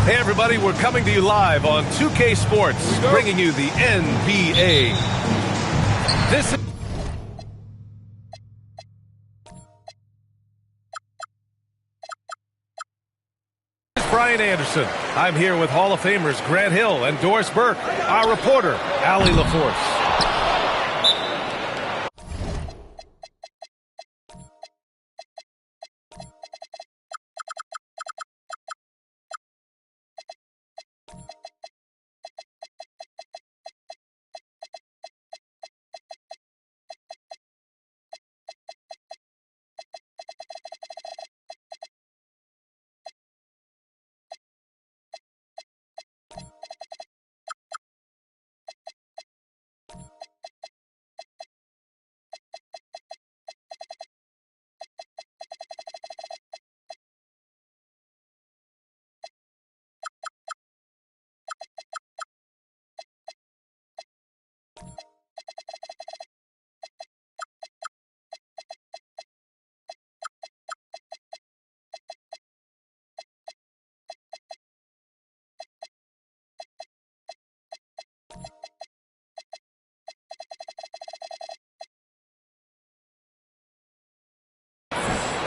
Hey everybody, we're coming to you live on 2K Sports, bringing you the NBA. This is Brian Anderson. I'm here with Hall of Famers Grant Hill and Doris Burke, our reporter, Allie LaForce.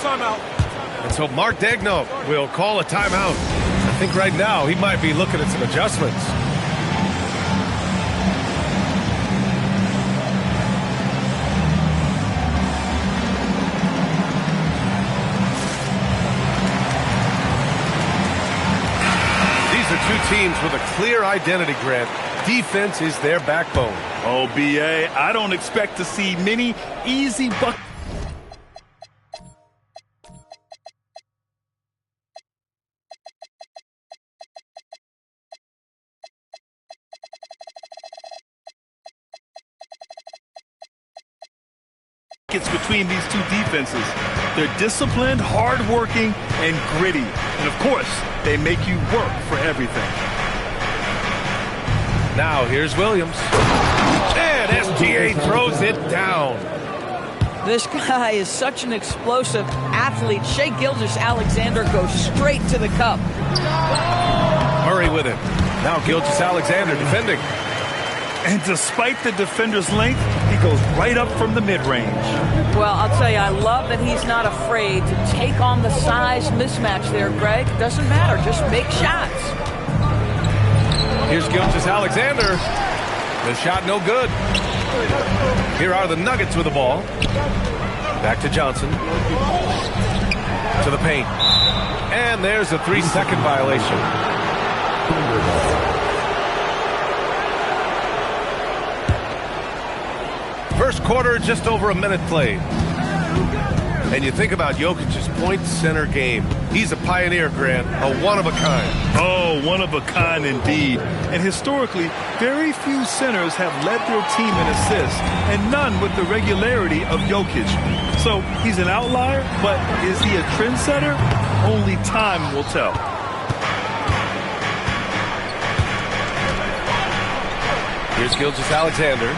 Timeout. And so Mark Daigneault will call a timeout. I think right now he might be looking at some adjustments. These are two teams with a clear identity, Grant. Defense is their backbone. Oh, B.A., I don't expect to see many easy buckets. Between these two defenses. They're disciplined, hardworking, and gritty. And of course, they make you work for everything. Now here's Williams. And SGA throws it down. This guy is such an explosive athlete. Shai Gilgeous-Alexander goes straight to the cup. Murray with it. Now Gilgeous-Alexander defending. And despite the defender's length, he goes right up from the mid-range. Well, I'll tell you, I love that he's not afraid to take on the size mismatch there, Greg. Doesn't matter. Just make shots. Here's Gilgeous-Alexander. The shot no good. Here are the Nuggets with the ball. Back to Johnson. To the paint. And there's a 3-second violation. First quarter, just over a minute played. And you think about Jokic's point center game. He's a pioneer, Grant, a one-of-a-kind. Oh, one-of-a-kind indeed. And historically, very few centers have led their team in assists, and none with the regularity of Jokic. So he's an outlier, but is he a trendsetter? Only time will tell. Here's Gilgeous-Alexander.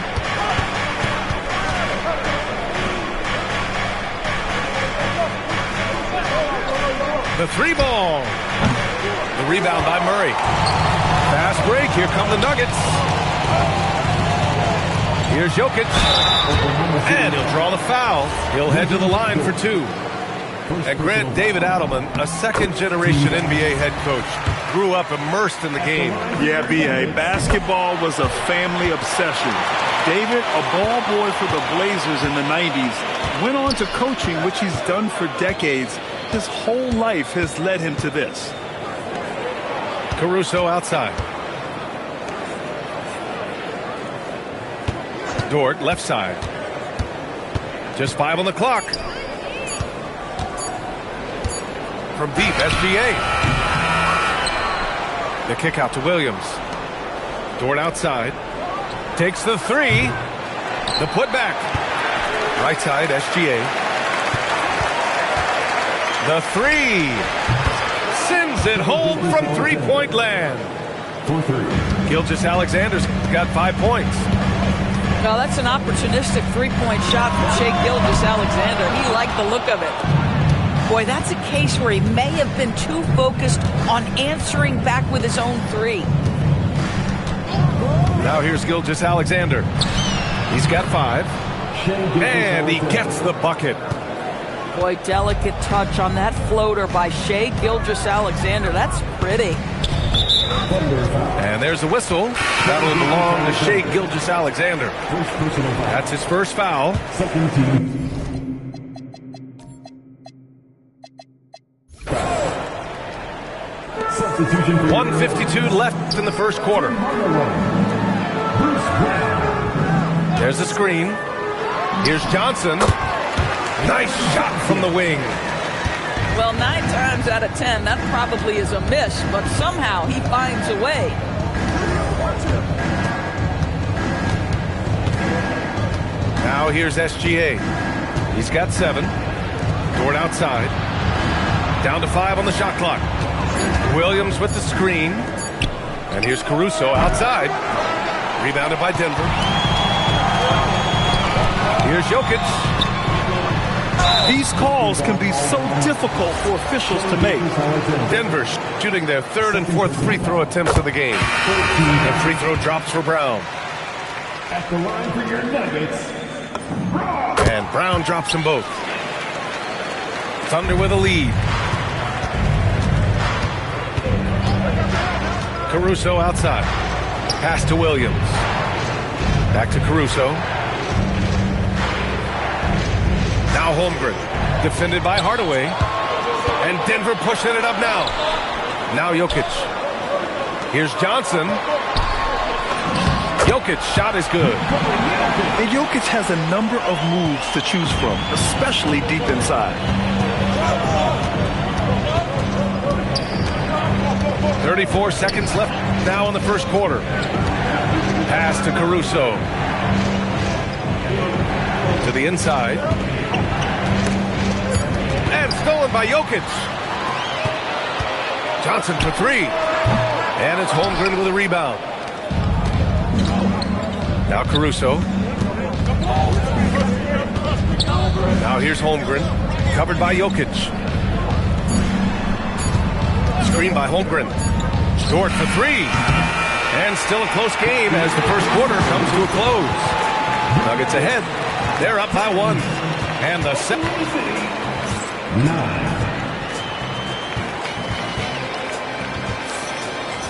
The three ball. The rebound by Murray. Fast break. Here come the Nuggets. Here's Jokic. And he'll draw the foul. He'll head to the line for two. And Grant, David Adelman, a second-generation NBA head coach, grew up immersed in the game. Yeah, B.A., basketball was a family obsession. David, a ball boy for the Blazers in the 90s, went on to coaching, which he's done for decades. His whole life has led him to this. Caruso outside. Dort left side. Just 5 on the clock. From deep, SGA. The kick out to Williams. Dort outside. Takes the three. The putback. Right side, SGA. The three. Sends it home from three-point land. Gilgeous-Alexander's got 5 points. No, that's an opportunistic three-point shot from Shai Gilgeous-Alexander. He liked the look of it. Boy, that's a case where he may have been too focused on answering back with his own three. Now here's Gilgeous-Alexander. He's got 5. And he gets the bucket. Boy, delicate touch on that floater by Shai Gilgeous-Alexander. That's pretty. And there's the whistle. That'll belong to Shai Gilgeous-Alexander. That's his first foul. 1:52 left in the first quarter. There's the screen. Here's Johnson. Nice shot from the wing. Well, 9 times out of 10, that probably is a miss, but somehow he finds a way. Now here's SGA. He's got 7. Dort outside. Down to 5 on the shot clock. Williams with the screen. And here's Caruso outside. Rebounded by Denver. Here's Jokic. These calls can be so difficult for officials to make. Denver shooting their 3rd and 4th free throw attempts of the game. And free throw drops for Brown. At the line for your Nuggets. And Brown drops them both. Thunder with a lead. Caruso outside. Pass to Williams. Back to Caruso. Now Holmgren. Defended by Hardaway. And Denver pushing it up now. Now Jokic. Here's Johnson. Jokic shot is good. And Jokic has a number of moves to choose from, especially deep inside. 34 seconds left now in the first quarter. Pass to Caruso. To the inside. And stolen by Jokic. Johnson for 3. And it's Holmgren with a rebound. Now Caruso. Now here's Holmgren. Covered by Jokic. Screen by Holmgren. Dort for 3. And still a close game as the first quarter comes to a close. Nuggets ahead. They're up by 1. And the second. 9.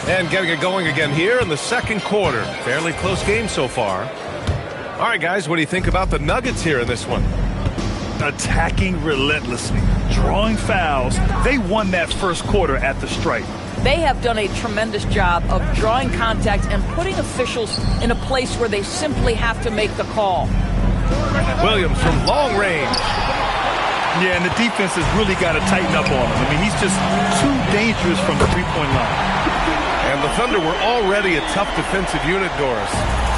And getting it going again here in the second quarter. Fairly close game so far. All right, guys, what do you think about the Nuggets here in this one? Attacking relentlessly, drawing fouls. They won that first quarter at the stripe. They have done a tremendous job of drawing contact and putting officials in a place where they simply have to make the call. Williams from long range. Yeah, and the defense has really got to tighten up on him. I mean, he's just too dangerous from the three-point line. And the Thunder were already a tough defensive unit, Doris.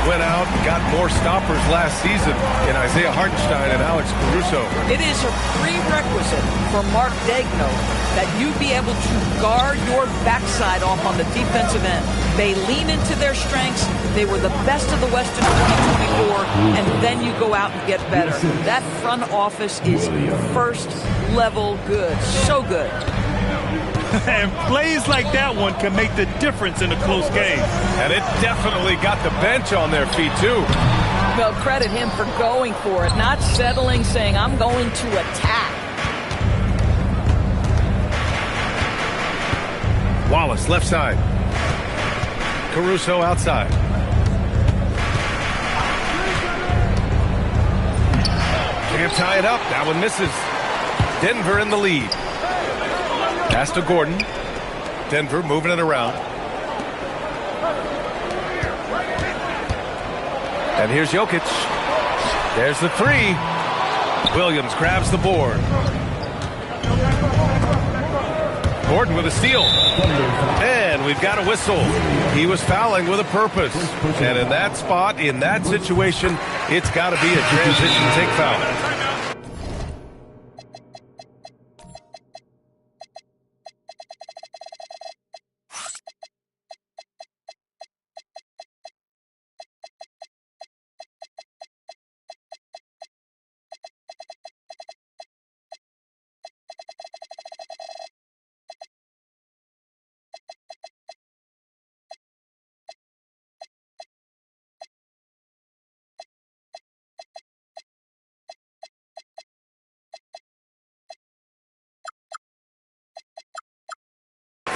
Went out and got more stoppers last season in Isaiah Hartenstein and Alex Caruso. It is a prerequisite for Mark Daigneault that you be able to guard your backside off on the defensive end. They lean into their strengths. They were the best of the West in 2024, and then you go out and get better. That front office is first level good. So good. And plays like that one can make the difference in a close game. And it definitely got the bench on their feet, too. Well, credit him for going for it, not settling, saying, I'm going to attack. Wallace, left side. Caruso outside. Can't tie it up. That one misses. Denver in the lead. Pass to Gordon. Denver moving it around. And here's Jokic. There's the 3. Williams grabs the board. Gordon with a steal. And we've got a whistle. He was fouling with a purpose. And in that spot, in that situation, it's got to be a transition take foul.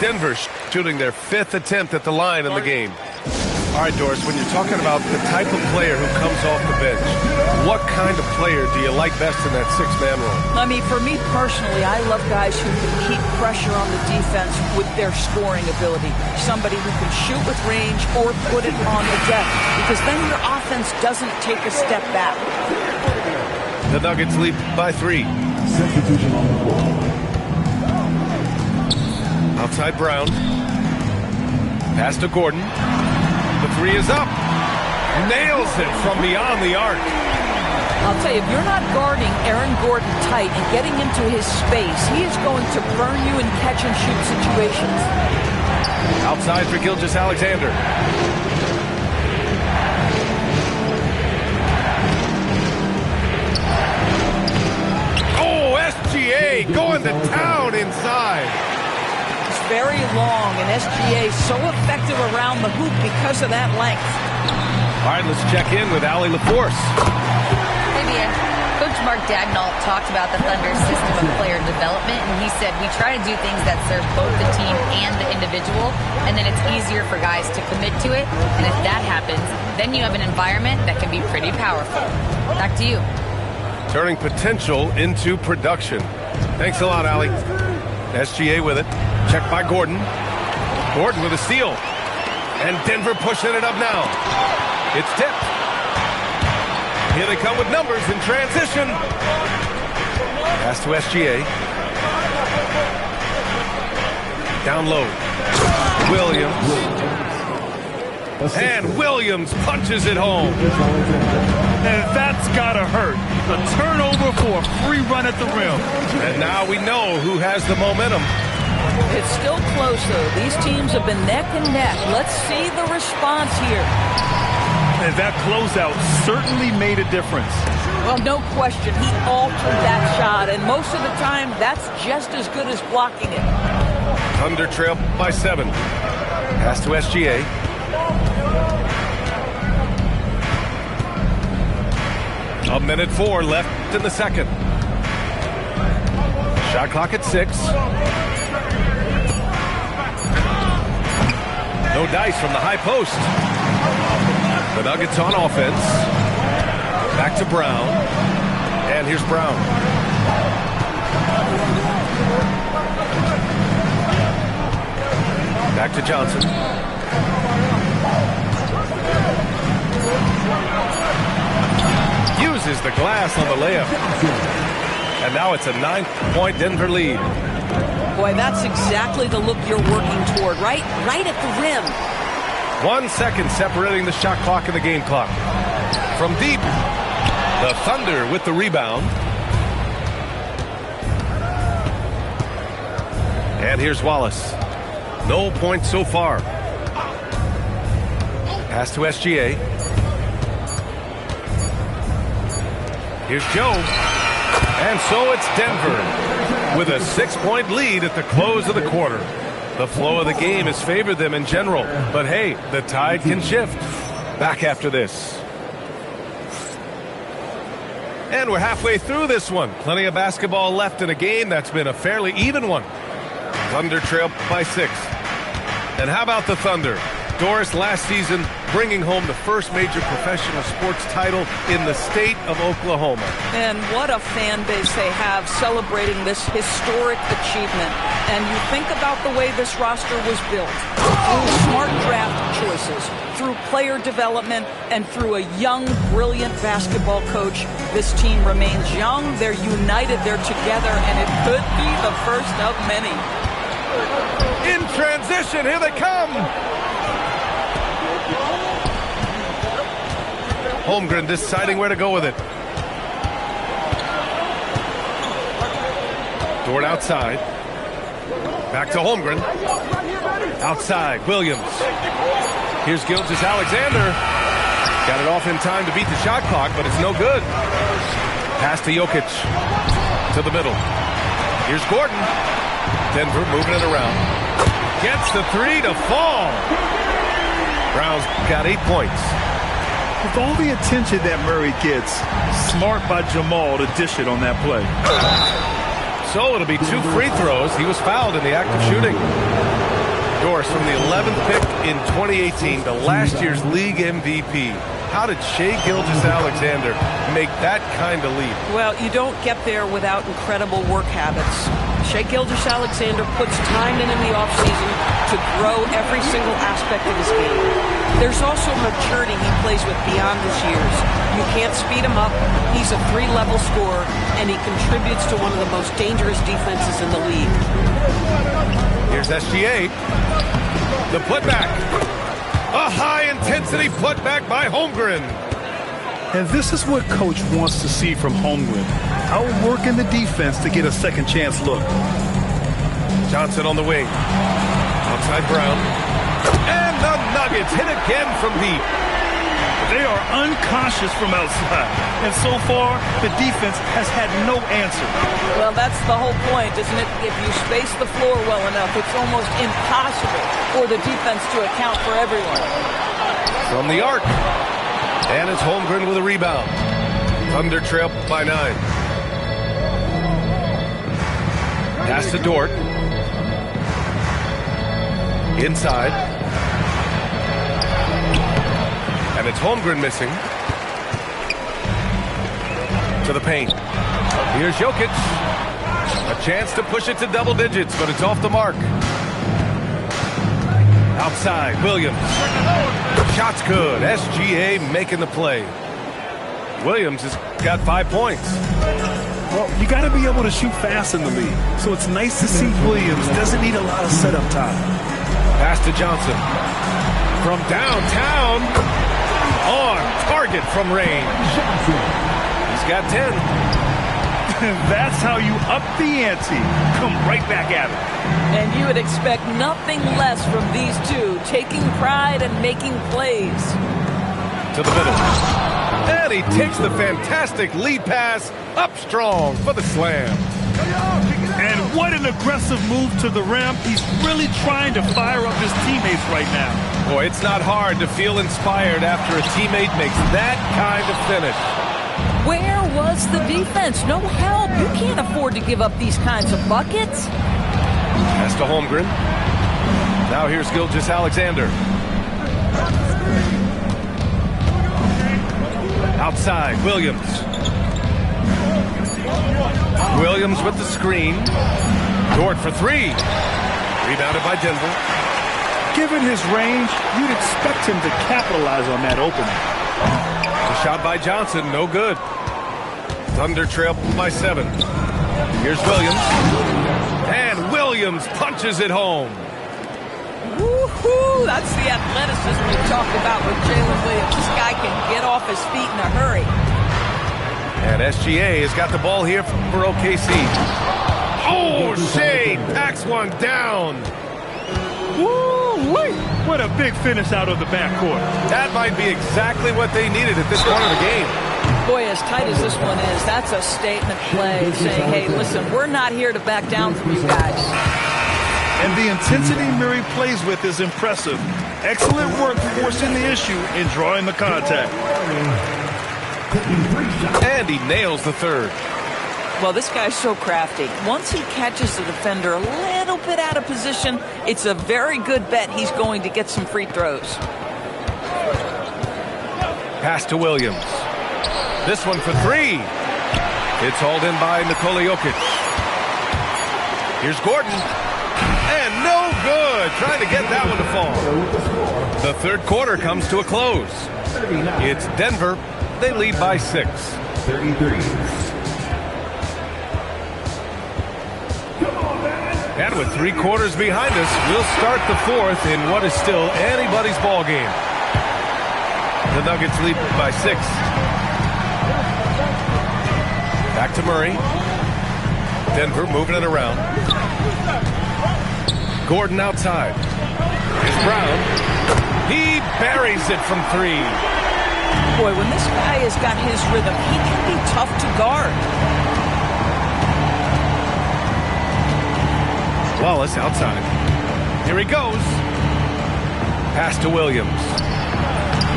Denver shooting their 5th attempt at the line in the game. All right, Doris, when you're talking about the type of player who comes off the bench, what kind of player do you like best in that 6-man role? I mean, for me personally, I love guys who can keep pressure on the defense with their scoring ability. Somebody who can shoot with range or put it on the deck, because then your offense doesn't take a step back. The Nuggets lead by 3. Substitution on the floor. Outside Brown. Pass to Gordon. The 3 is up. Nails it from beyond the arc. I'll tell you, if you're not guarding Aaron Gordon tight and getting into his space, he is going to burn you in catch-and-shoot situations. Outside for Gilgeous-Alexander. Oh, SGA going to town inside. Very long, and SGA so effective around the hoop because of that length. All right, let's check in with Allie LaForce. Hey, Dan. Coach Mark Daigneault talked about the Thunder's system of player development, and he said, we try to do things that serve both the team and the individual, and then it's easier for guys to commit to it, and if that happens, then you have an environment that can be pretty powerful. Back to you. Turning potential into production. Thanks a lot, Allie. SGA with it. Checked by Gordon. Gordon with a steal. And Denver pushing it up now. It's tipped. Here they come with numbers in transition. Pass to SGA. Down low. Williams. And Williams punches it home. And that's got to hurt. A turnover for a free run at the rim. And now we know who has the momentum. It's still close, though. These teams have been neck and neck. Let's see the response here. And that closeout certainly made a difference. Well, no question. He altered that shot, and most of the time, that's just as good as blocking it. Thunder trail by 7. Pass to SGA. A minute 4 left in the second. Shot clock at 6. No dice from the high post. The Nuggets on offense. Back to Brown. And here's Brown. Back to Johnson. Uses the glass on the layup. And now it's a 9-point Denver lead. Boy, that's exactly the look you're working toward, right? Right at the rim. 1 second separating the shot clock and the game clock. From deep, the Thunder with the rebound. And here's Wallace. No points so far. Pass to SGA. Here's Joe. And so it's Denver with a 6-point lead at the close of the quarter. The flow of the game has favored them in general. But hey, the tide can shift. Back after this. And we're halfway through this one. Plenty of basketball left in a game that's been a fairly even one. Thunder trail by 6. And how about the Thunder? Doris, last season, bringing home the first major professional sports title in the state of Oklahoma. And what a fan base they have celebrating this historic achievement. And you think about the way this roster was built. Through smart draft choices, through player development, and through a young, brilliant basketball coach. This team remains young, they're united, they're together, and it could be the first of many. In transition, here they come! Holmgren deciding where to go with it. Dort outside. Back to Holmgren. Outside, Williams. Here's Gilgeous-Alexander. Got it off in time to beat the shot clock, but it's no good. Pass to Jokic. To the middle. Here's Gordon. Denver moving it around. Gets the 3 to fall. Brown's got 8 points. With all the attention that Murray gets, smart by Jamal to dish it on that play. So it'll be 2 free throws. He was fouled in the act of shooting. Doris from the 11th pick in 2018 to last year's league MVP. How did Shai Gilgeous-Alexander make that kind of leap? Well, you don't get there without incredible work habits. Shai Gilgeous-Alexander puts time in the offseason to grow every single aspect of his game. There's also maturity he plays with beyond his years. You can't speed him up. He's a 3-level scorer, and he contributes to one of the most dangerous defenses in the league. Here's SGA. The putback. A high-intensity putback by Holmgren. And this is what Coach wants to see from Holmgren. Outworking the defense to get a second chance look. Johnson on the wing. Outside Brown. And the Nuggets hit again from deep. They are unconscious from outside. And so far, the defense has had no answer. Well, that's the whole point, isn't it? If you space the floor well enough, it's almost impossible for the defense to account for everyone. From the arc. And it's Holmgren with a rebound. Thunder trail by 9. Pass to Dort. Inside. And it's Holmgren missing. To the paint. Here's Jokic. A chance to push it to double digits, but it's off the mark. Outside, Williams. Shot's good. SGA making the play. Williams has got 5 points. Well, you got to be able to shoot fast in the league. So it's nice to see Williams doesn't need a lot of setup time. Pass to Johnson. From downtown. On target from range. He's got 10. That's how you up the ante. Come right back at it. And you would expect nothing less from these two, taking pride and making plays. To the middle. And he takes the fantastic lead pass up strong for the slam. And what an aggressive move to the rim. He's really trying to fire up his teammates right now. Boy, it's not hard to feel inspired after a teammate makes that kind of finish. Where was the defense? No help. You can't afford to give up these kinds of buckets. Pass to Holmgren. Now here's Gilgeous-Alexander. Outside, Williams. Williams with the screen. Dort for 3. Rebounded by Denver. Given his range, you'd expect him to capitalize on that opening. A shot by Johnson, no good. Thunder trail by 7. Here's Williams. And Williams punches it home. Woohoo! That's the athleticism you talk about with Jalen Williams. This guy can get off his feet in a hurry. And SGA has got the ball here for OKC. Oh, Shai packs one down. Woo-wee! What a big finish out of the backcourt. That might be exactly what they needed at this point of the game. Boy, as tight as this one is, that's a statement play saying, hey, listen, we're not here to back down from you guys. And the intensity Murray plays with is impressive. Excellent work forcing the issue and drawing the contact. And he nails the third. Well, this guy's so crafty. Once he catches the defender a little bit out of position, it's a very good bet he's going to get some free throws. Pass to Williams. This one for 3. It's hauled in by Nikola Jokic. Here's Gordon. And no good. Trying to get that one to fall. The third quarter comes to a close. It's Denver. They lead by 6. 33. And with 3 quarters behind us, we'll start the 4th in what is still anybody's ball game. The Nuggets lead by 6. Back to Murray. Denver moving it around. Gordon outside. Here's Brown. He buries it from 3. Boy, when this guy has got his rhythm, he can be tough to guard. Wallace outside. Here he goes. Pass to Williams.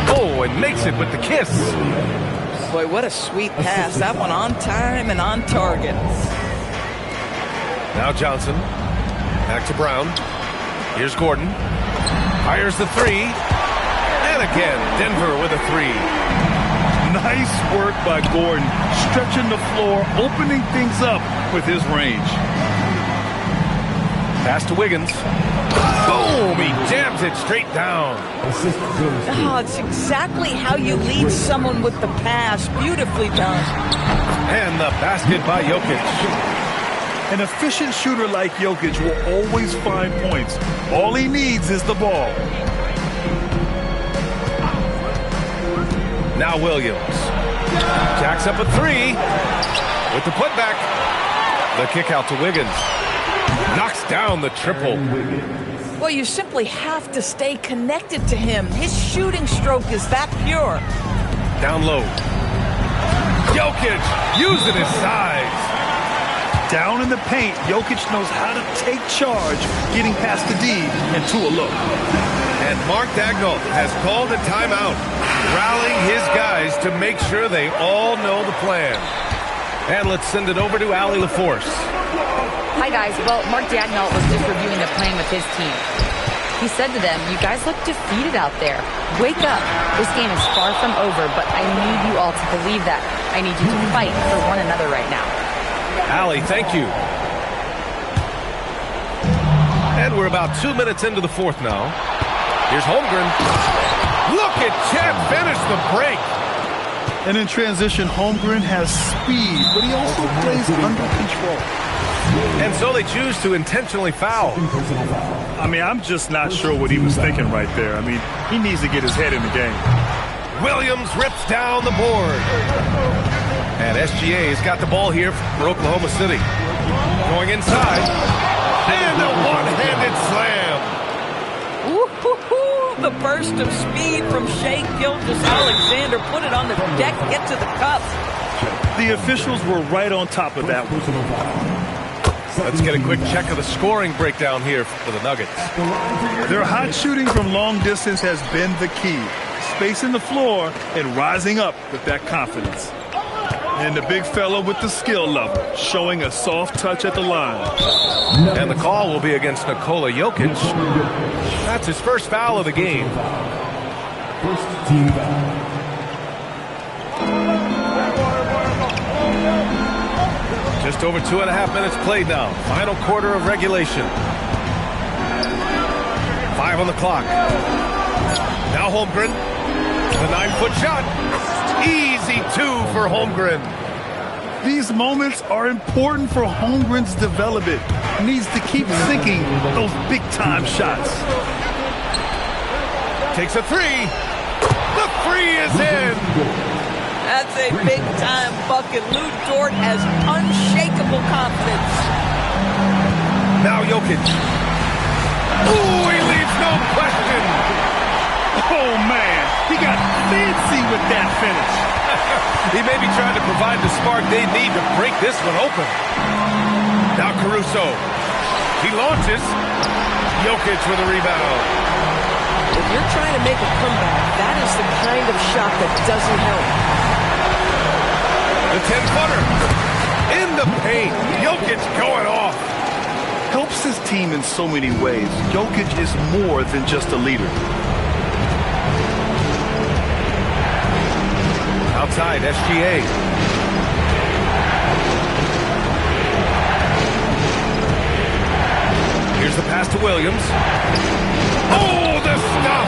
Oh, and makes it with the kiss. Boy, what a sweet pass. That one on time and on target. Now Johnson. Back to Brown. Here's Gordon. Fires the three. And again, Denver with a three. Nice work by Gordon, stretching the floor, opening things up with his range. Pass to Wiggins. Boom! He jams it straight down. Oh, it's exactly how you lead someone with the pass. Beautifully done. And the basket by Jokic. An efficient shooter like Jokic will always find points. All he needs is the ball. Now Williams. Jacks up a three. With the putback. The kick out to Wiggins. Knocks down the triple. Well, you simply have to stay connected to him. His shooting stroke is that pure. Down low. Jokic using his size. Down in the paint, Jokic knows how to take charge, getting past the D and to a look. And Mark Daigneault has called a timeout, rallying his guys to make sure they all know the plan. And let's send it over to Allie LaForce. Hi, guys. Well, Mark Daigneault was just reviewing the plan with his team. He said to them, you guys look defeated out there. Wake up. This game is far from over, but I need you all to believe that. I need you to fight for one another right now. Allie, thank you. And we're about 2 minutes into the fourth now. Here's Holmgren. Look at Chet finish the break. And in transition, Holmgren has speed, but he also plays under control. And so they choose to intentionally foul. I mean, I'm just not sure what he was thinking right there. I mean, he needs to get his head in the game. Williams rips down the board. And SGA has got the ball here for Oklahoma City. Going inside. And a one-handed slam. Ooh, the burst of speed from Shai Gilgeous-Alexander. Put it on the deck, get to the cup. The officials were right on top of that one. Let's get a quick check of the scoring breakdown here for the Nuggets. Their hot shooting from long distance has been the key. Spacing the floor and rising up with that confidence. And the big fella with the skill level, showing a soft touch at the line. And the call will be against Nikola Jokic. That's his first foul of the game. First team foul. Just over 2.5 minutes played now. Final quarter of regulation. 5 on the clock. Now Holmgren. The 9-foot shot. Easy 2 for Holmgren. These moments are important for Holmgren's development. He needs to keep sinking those big-time shots. Takes a three. The three is in. That's a big-time bucket. Lou Dort has unshakable confidence. Now Jokic. Ooh, he leaves no question. Oh, man. He got fancy with that finish. He may be trying to provide the spark they need to break this one open. Now Caruso. He launches. Jokic with a rebound. If you're trying to make a comeback, that is the kind of shot that doesn't help. The 10-footer. In the paint. Jokic going off. Helps his team in so many ways. Jokic is more than just a leader. Outside, SGA. Here's the pass to Williams. Oh, the stop!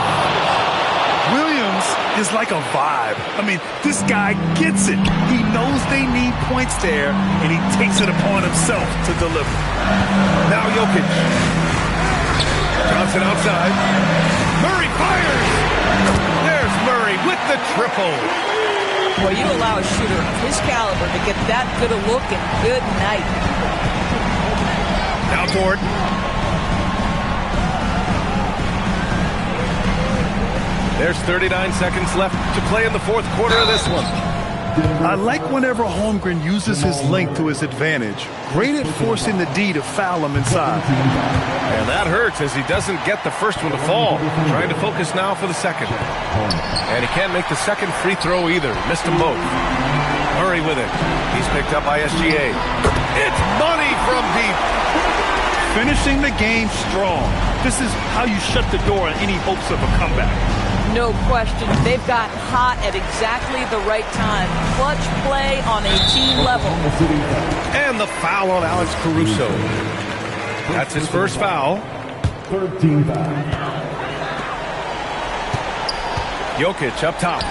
Williams is like a vibe. I mean, this guy gets it. He knows they need points there, and he takes it upon himself to deliver. Now Jokic. Johnson outside. Murray fires! There's Murray with the triple. Well, you allow a shooter of his caliber to get that good a look, and good night. Now Dort. There's 39 seconds left to play in the fourth quarter of this one. I like whenever Holmgren uses his length to his advantage. Great at forcing the D to foul him inside. And that hurts as he doesn't get the first one to fall. Trying to focus now for the second. And he can't make the second free throw either. Missed them both. Murray with it. He's picked up by SGA. It's money from deep. finishing the game strong. This is how you shut the door on any hopes of a comeback. No question. They've got hot at exactly the right time. Clutch play on a team level. And the foul on Alex Caruso. That's his first foul. Third team foul. Jokic up top.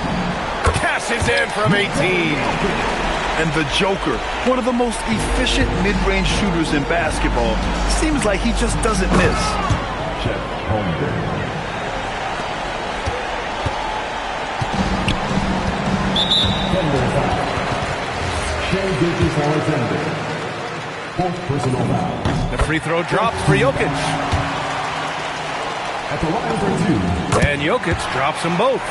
Cashes in from 18. And the Joker, one of the most efficient mid-range shooters in basketball, seems like he just doesn't miss. Check home. The free throw drops for Jokic. At the line for two. And Jokic drops them both.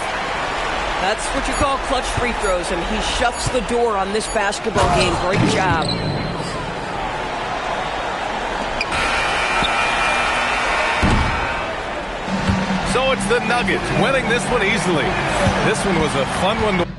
That's what you call clutch free throws, and he shuts the door on this basketball game. Great job. So it's the Nuggets winning this one easily. This one was a fun one to